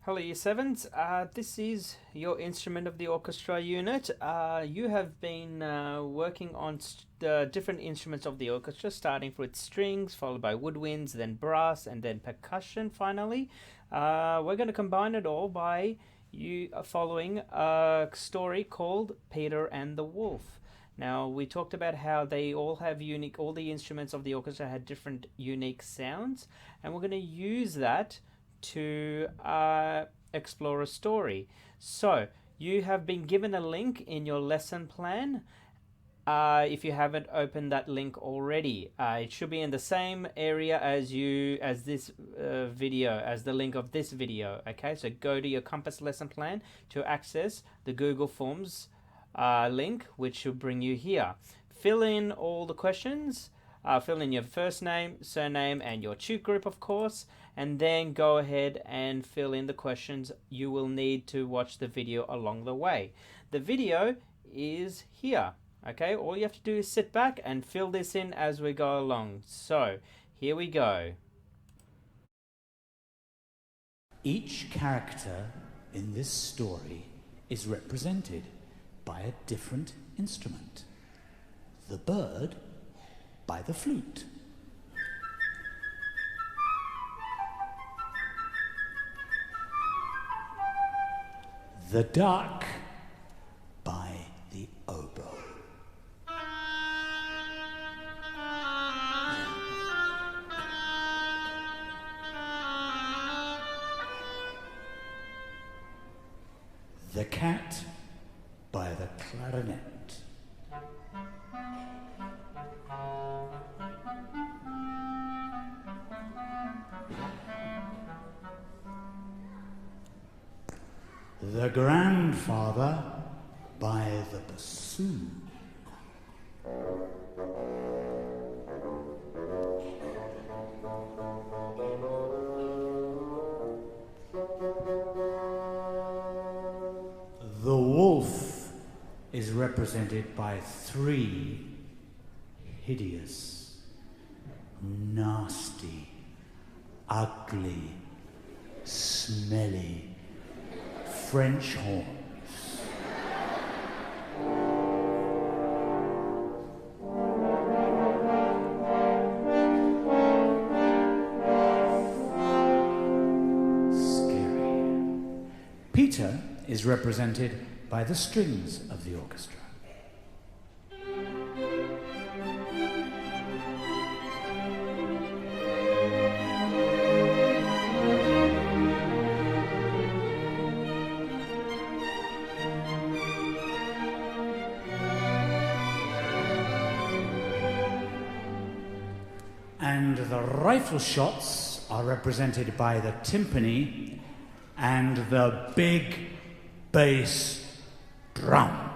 Hello, Year Sevens. This is your instrument of the orchestra unit. You have been working on the different instruments of the orchestra, starting with strings, followed by woodwinds, then brass, and then percussion finally. We're going to combine it all by you following a story called Peter and the Wolf. Now, we talked about how they all have all the instruments of the orchestra had different unique sounds, and we're going to use that to explore a story. So, you have been given a link in your lesson plan. If you haven't opened that link already, it should be in the same area as this video, as the link of this video. Okay, so go to your Compass lesson plan to access the Google Forms link, which should bring you here. Fill in all the questions. Fill in your first name, surname, and your tute group, of course, and then go ahead and fill in the questions. You will need to watch the video along the way. The video is here. Okay, all you have to do is sit back and fill this in as we go along. So, here we go. Each character in this story is represented by a different instrument. The bird by the flute. The duck by the oboe. The cat by the clarinet. The grandfather by the bassoon. The wolf is represented by three hideous, nasty, ugly, smelly French horns. Scary. Peter is represented by the strings of the orchestra. And the rifle shots are represented by the timpani and the big bass drum.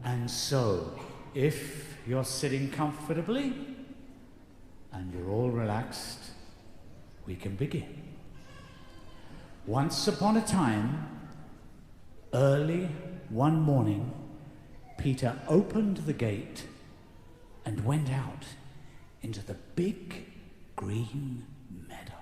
And so, if you're sitting comfortably and you're all relaxed, we can begin. Once upon a time, early one morning, Peter opened the gate and went out into the big green meadow.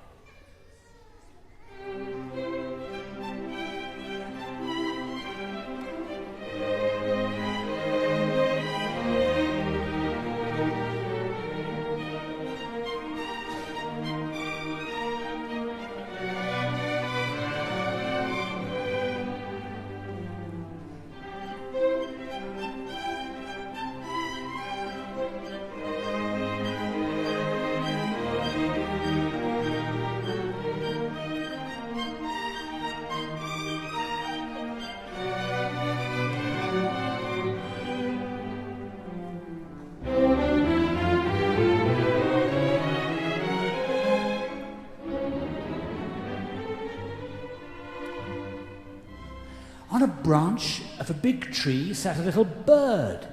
On a branch of a big tree sat a little bird,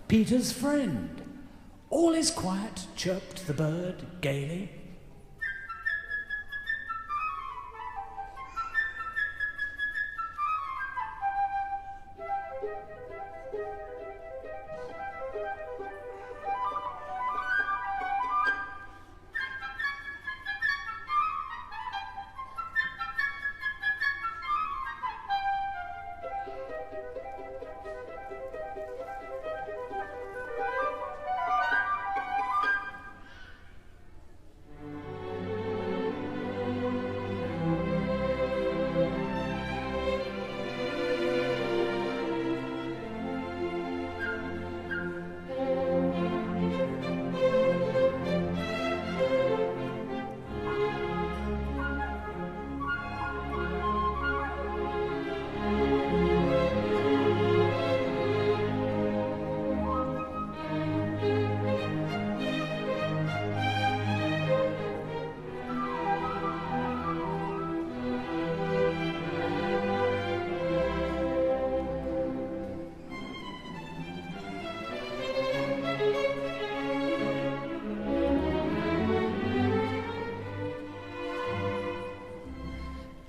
Peter's friend. All is quiet, chirped the bird gaily.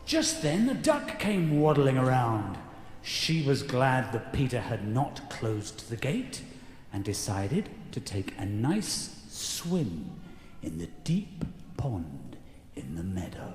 Just then a duck came waddling around. She was glad that Peter had not closed the gate and decided to take a nice swim in the deep pond in the meadow.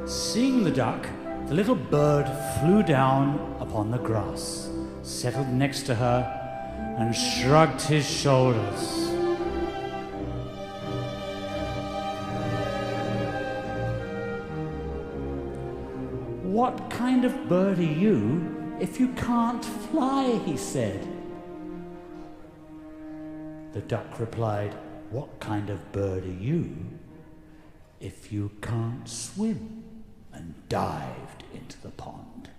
Seeing the duck, the little bird flew down upon the grass, settled next to her, and shrugged his shoulders. "What kind of bird are you if you can't fly?" he said. The duck replied, "What kind of bird are you if you can't swim?" and dived into the pond.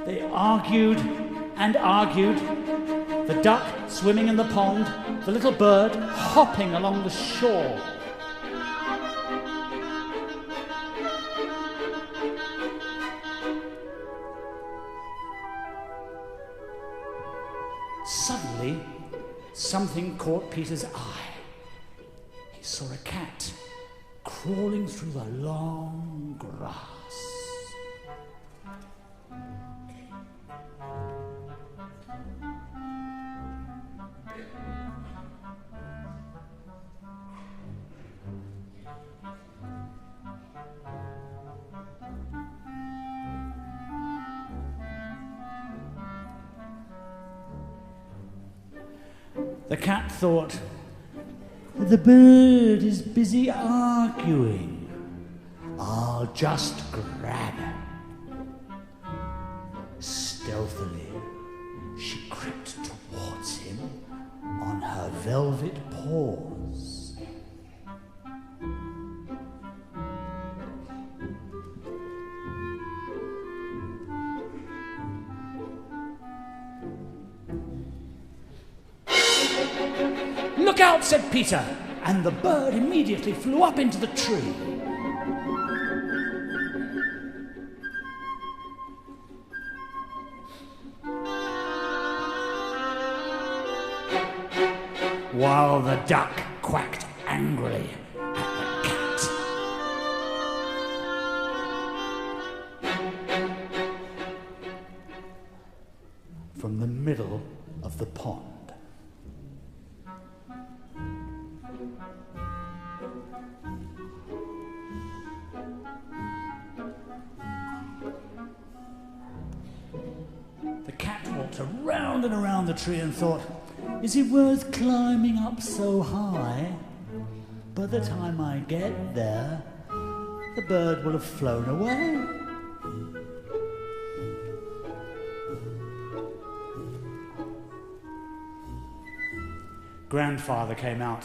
They argued and argued, the duck swimming in the pond, the little bird hopping along the shore. Suddenly, something caught Peter's eye. He saw a cat crawling through the long grass. The cat thought, "The bird is busy arguing. I'll just grab her." Stealthily, she crept towards him on her velvet paws. "Look out," said Peter, and the bird immediately flew up into the tree. While the duck quacked angrily at the cat. From the middle of the pond, the cat walked around and around the tree and thought, "Is it worth climbing up so high? By the time I get there, the bird will have flown away." Grandfather came out.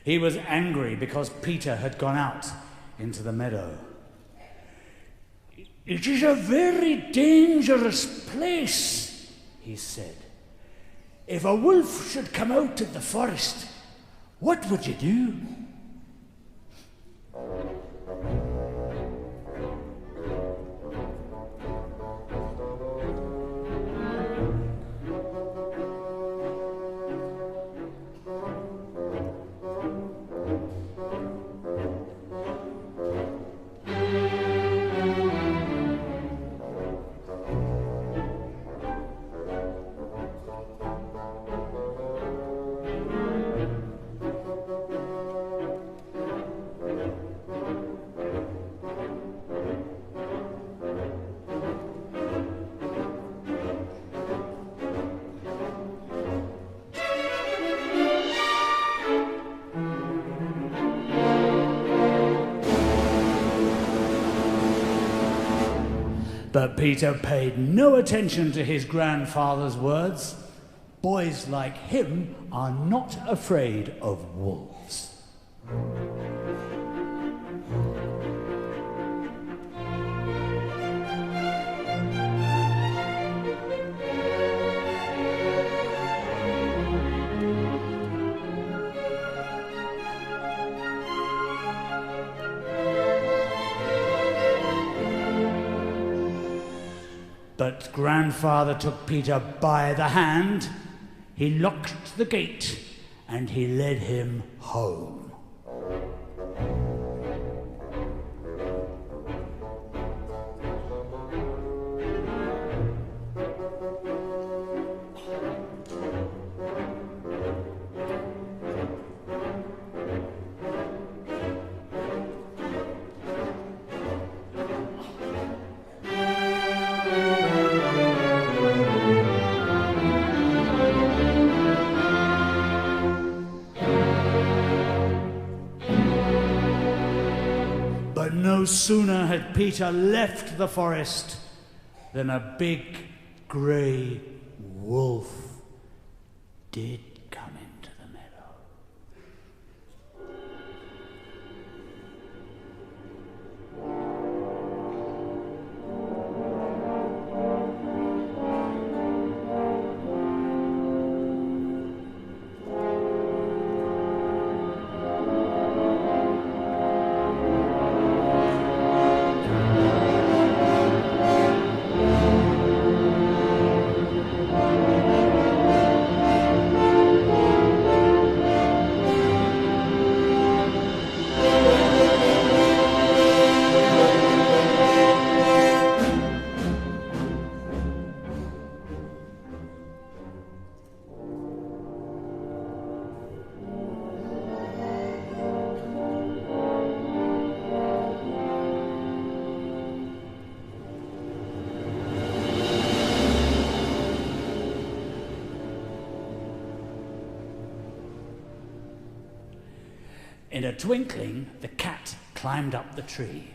He was angry because Peter had gone out into the meadow. "It is a very dangerous place," he said. "If a wolf should come out of the forest, what would you do?" But Peter paid no attention to his grandfather's words. Boys like him are not afraid of wolves. But grandfather took Peter by the hand, he locked the gate, and he led him home. But no sooner had Peter left the forest than a big grey wolf did come into the meadow. In a twinkling, the cat climbed up the tree.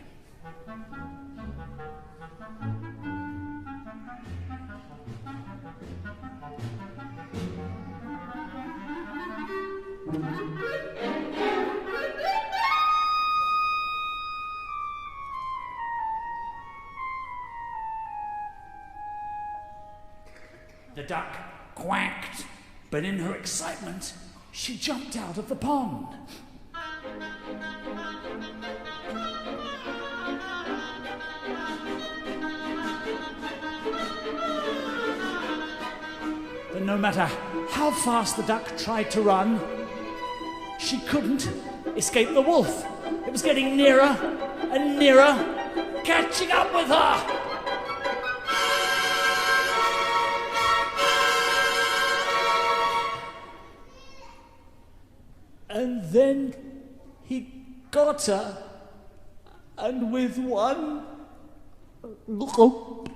The duck quacked, but in her excitement, she jumped out of the pond. But no matter how fast the duck tried to run, she couldn't escape the wolf. It was getting nearer and nearer, catching up with her. And then he got her, and with one gulp,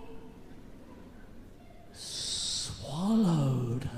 swallowed her.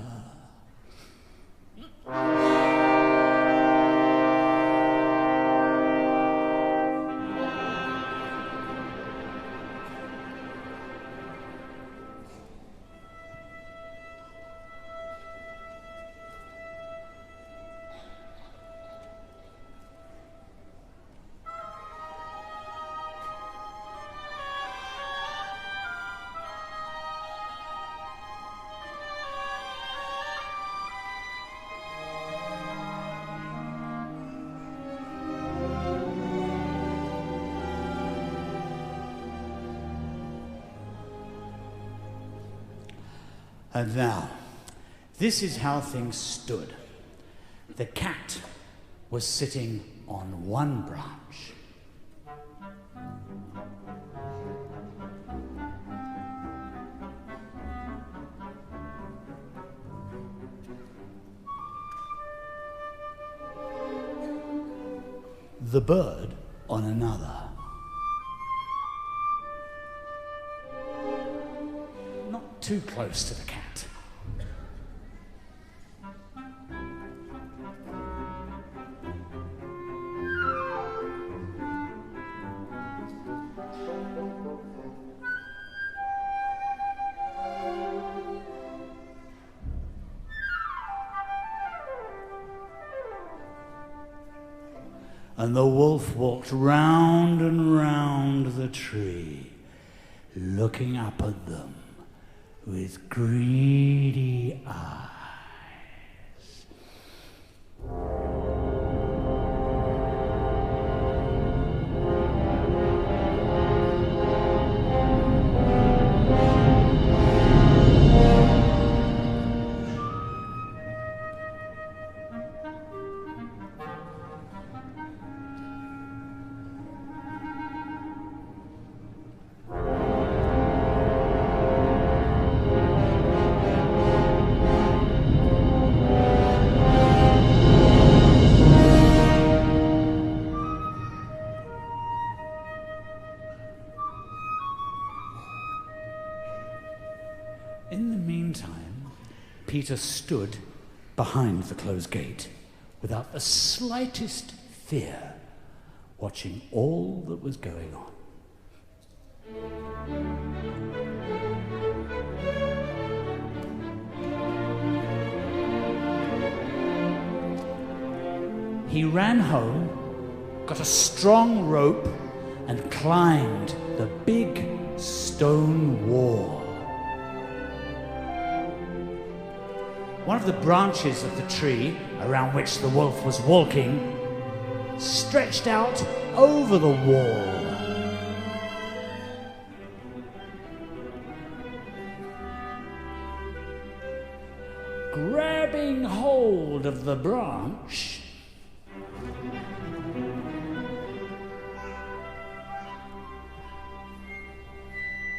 And now, this is how things stood. The cat was sitting on one branch. The bird on another. Not too close to the cat. and the wolf walked round and round the tree, looking up at them with greedy eyes. In the meantime, Peter stood behind the closed gate without the slightest fear, watching all that was going on. He ran home, got a strong rope, and climbed the big stone wall. One of the branches of the tree around which the wolf was walking stretched out over the wall. Grabbing hold of the branch,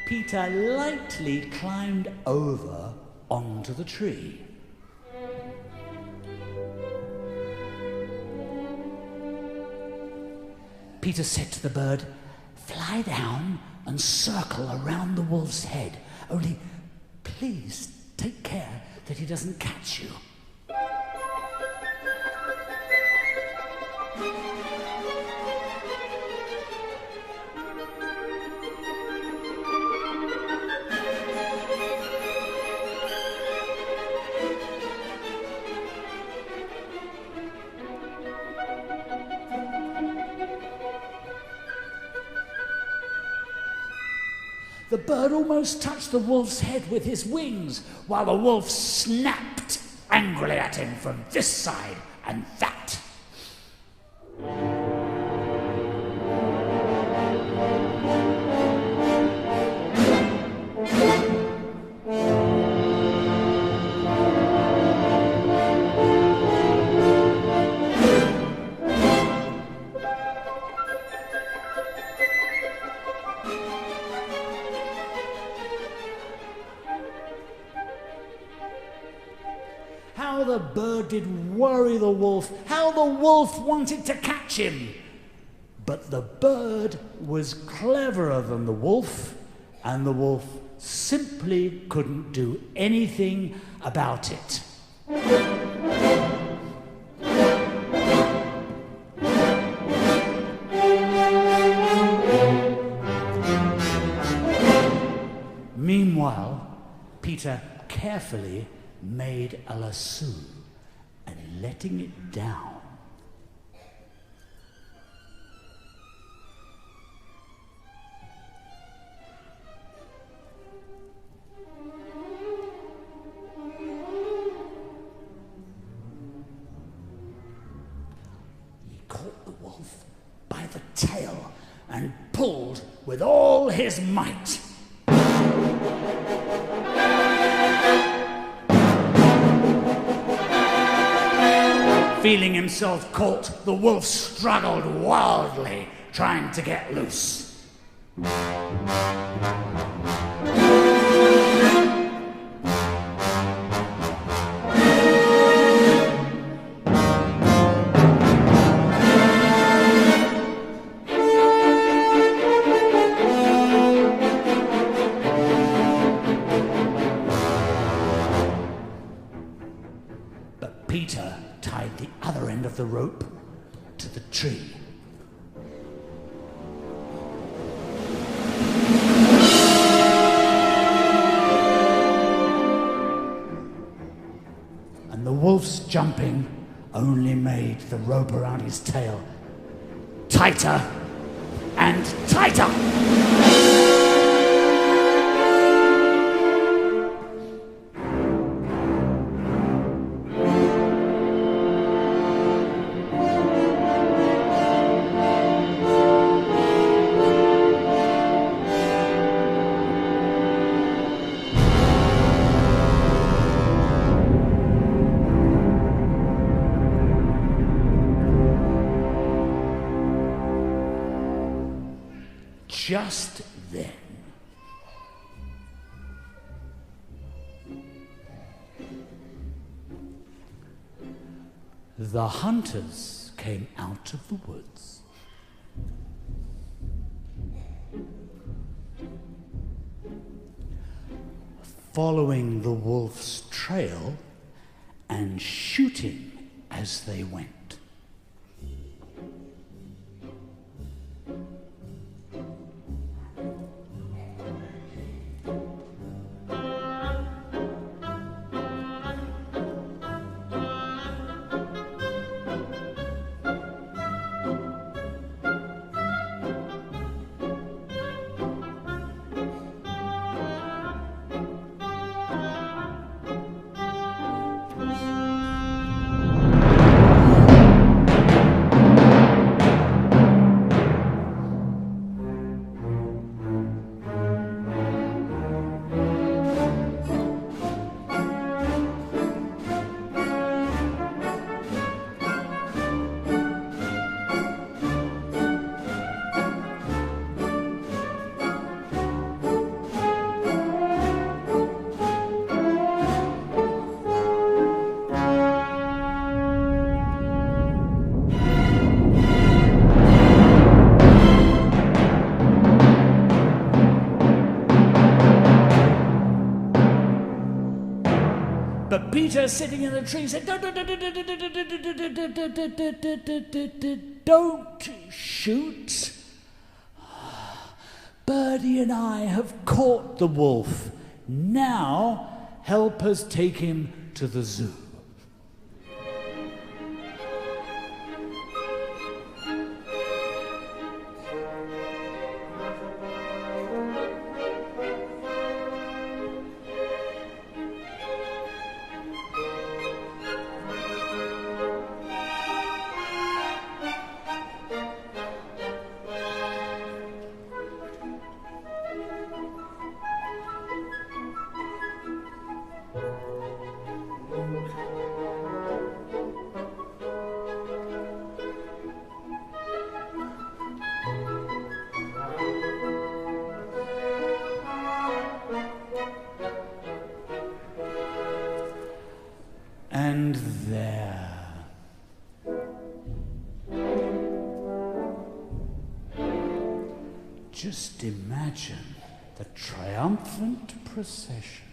Peter lightly climbed over onto the tree. Peter said to the bird, "Fly down and circle around the wolf's head. Only please take care that he doesn't catch you." The bird almost touched the wolf's head with his wings, while the wolf snapped angrily at him from this side and that. How the bird did worry the wolf, how the wolf wanted to catch him. But the bird was cleverer than the wolf, and the wolf simply couldn't do anything about it. Meanwhile, Peter carefully made a lasso and letting it down. He caught the wolf by the tail and pulled with all his might. Feeling himself caught, the wolf struggled wildly, trying to get loose. But Peter tied the other end of the rope to the tree. And the wolf's jumping only made the rope around his tail tighter and tighter. Just then, the hunters came out of the woods. Following the wolf's trail and shooting as they went. But Peter, sitting in the tree, said, Don't shoot. Birdie and I have caught the wolf. Now help us take him to the zoo. And there, just imagine the triumphant procession.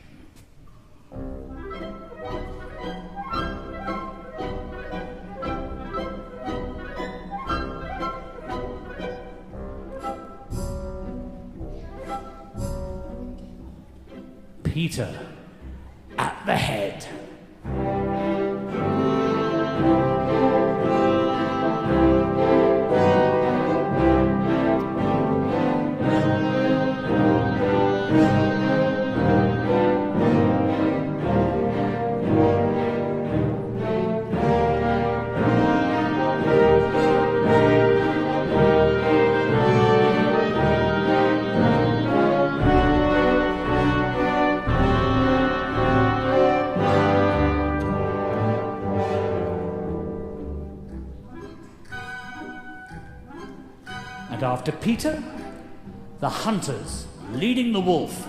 Peter at the head. And after Peter, the hunters leading the wolf.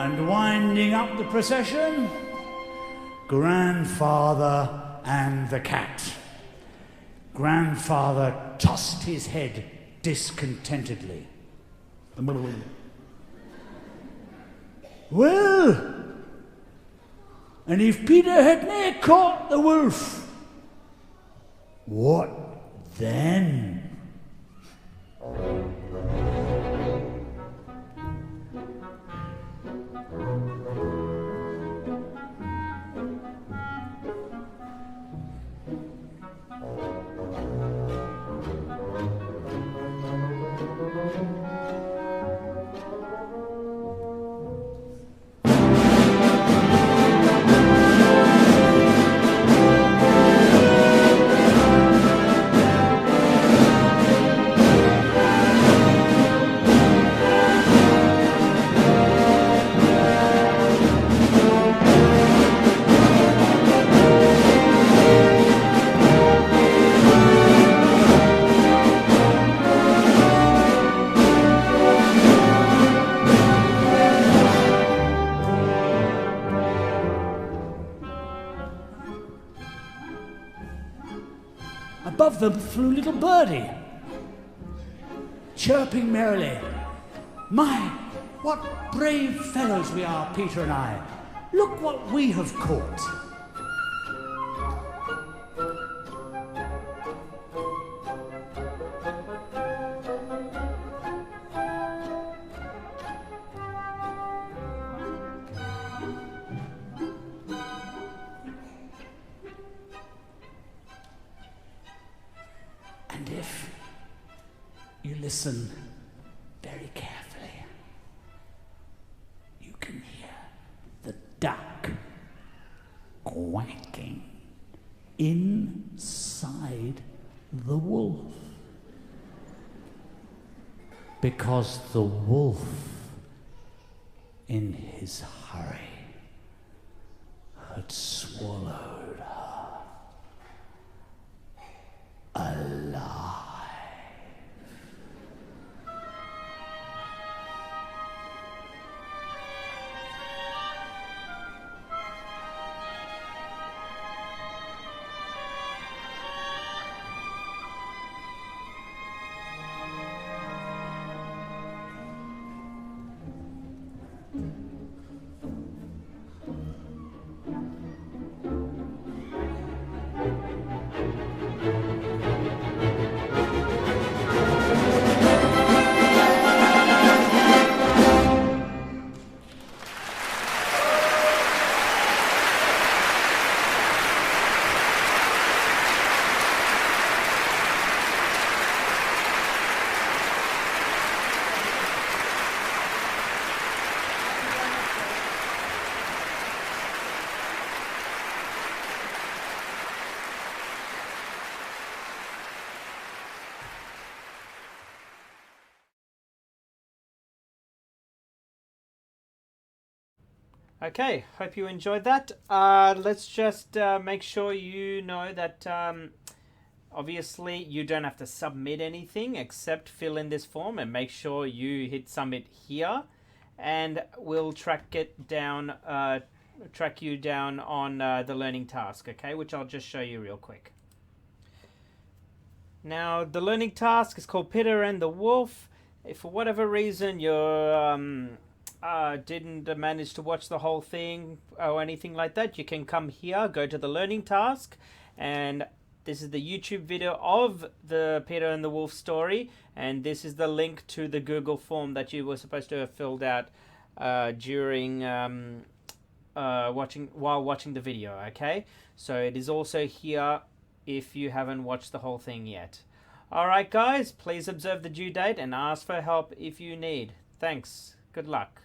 And winding up the procession, Grandfather and the cat. Grandfather tossed his head discontentedly. Well, and if Peter had ne'er caught the wolf, what then? Above them flew little Birdie, chirping merrily. My, what brave fellows we are, Peter and I. Look what we have caught. And if you listen very carefully, you can hear the duck quacking inside the wolf. Because the wolf, in his hurry, had swallowed her alive. Okay, hope you enjoyed that. Let's just make sure you know that obviously you don't have to submit anything except fill in this form and make sure you hit submit here, and we'll track you down on the learning task, okay, which I'll just show you real quick. Now, the learning task is called Peter and the Wolf. If for whatever reason you're didn't manage to watch the whole thing or anything like that, you can come here, go to the learning task, and this is the YouTube video of the Peter and the Wolf story, and this is the link to the Google form that you were supposed to have filled out during while watching the video. Okay, so it is also here if you haven't watched the whole thing yet. Alright guys, please observe the due date and ask for help if you need. Thanks. Good luck.